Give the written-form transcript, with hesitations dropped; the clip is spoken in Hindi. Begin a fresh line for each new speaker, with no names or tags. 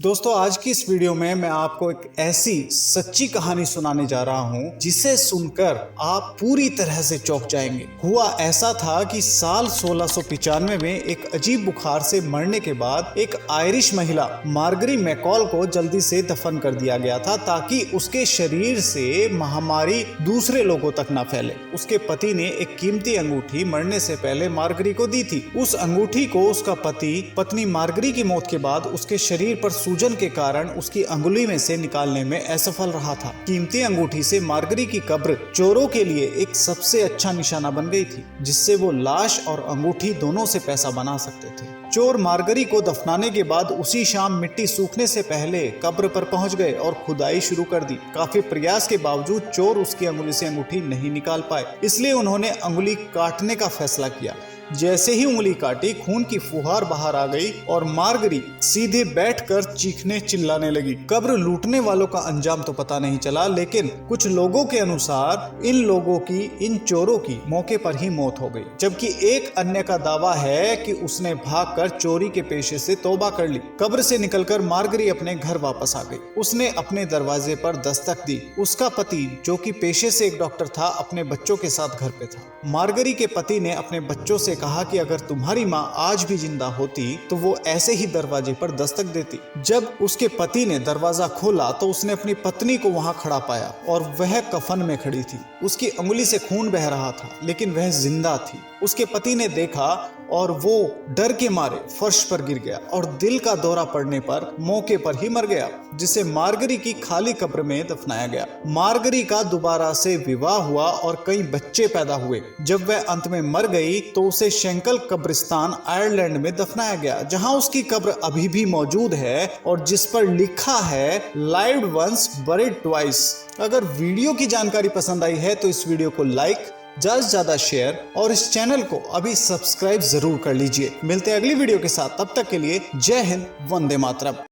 दोस्तों, आज की इस वीडियो में मैं आपको एक ऐसी सच्ची कहानी सुनाने जा रहा हूं जिसे सुनकर आप पूरी तरह से चौंक जाएंगे। हुआ ऐसा था कि साल 1695 में एक अजीब बुखार से मरने के बाद एक आयरिश महिला मार्गरी मैकॉल को जल्दी से दफन कर दिया गया था ताकि उसके शरीर से महामारी दूसरे लोगों तक न फैले। उसके पति ने एक कीमती अंगूठी मरने से पहले मार्गरी को दी थी। उस अंगूठी को उसका पत्नी मार्गरी की मौत के बाद उसके शरीर पर सूजन के कारण उसकी अंगुली में से निकालने में असफल रहा था। कीमती अंगूठी से मार्गरी की कब्र चोरों के लिए एक सबसे अच्छा निशाना बन गई थी, जिससे वो लाश और अंगूठी दोनों से पैसा बना सकते थे। चोर मार्गरी को दफनाने के बाद उसी शाम मिट्टी सूखने से पहले कब्र पर पहुंच गए और खुदाई शुरू कर दी। काफी प्रयास के बावजूद चोर उसकी अंगुली से अंगूठी नहीं निकाल पाए, इसलिए उन्होंने अंगुली काटने का फैसला किया। जैसे ही उंगली काटी, खून की फुहार बाहर आ गई और मार्गरी सीधे बैठकर चीखने चिल्लाने लगी। कब्र लूटने वालों का अंजाम तो पता नहीं चला, लेकिन कुछ लोगों के अनुसार इन चोरों की मौके पर ही मौत हो गई, जबकि एक अन्य का दावा है कि उसने भागकर चोरी के पेशे से तौबा कर ली। कब्र से निकलकर मार्गरी अपने घर वापस आ गई। उसने अपने दरवाजे पर दस्तक दी। उसका पति, जो कि पेशे से एक डॉक्टर था, अपने बच्चों के साथ घर पे था। मार्गरी के पति ने अपने बच्चों से कहा कि अगर तुम्हारी माँ आज भी जिंदा होती तो वो ऐसे ही दरवाजे पर दस्तक देती। जब उसके पति ने दरवाजा खोला तो उसने अपनी पत्नी को वहां खड़ा पाया और वह कफन में खड़ी थी। उसकी अंगुली से खून बह रहा था, लेकिन वह जिंदा थी। उसके पति ने देखा और वो डर के मारे फर्श पर गिर गया और दिल का दौरा पड़ने पर मौके पर ही मर गया, जिसे मार्गरी की खाली कब्र में दफनाया गया। मार्गरी का दोबारा से विवाह हुआ और कई बच्चे पैदा हुए। जब वह अंत में मर गई तो उसे शेंकल कब्रिस्तान आयरलैंड में दफनाया गया, जहां उसकी कब्र अभी भी मौजूद है और जिस पर लिखा है लाइव्ड वंस बरीड ट्वाइस। अगर वीडियो की जानकारी पसंद आई है तो इस वीडियो को लाइक, ज्यादा से ज्यादा शेयर और इस चैनल को अभी सब्सक्राइब जरूर कर लीजिए। मिलते हैं अगली वीडियो के साथ, तब तक के लिए जय हिंद, वंदे मातरम।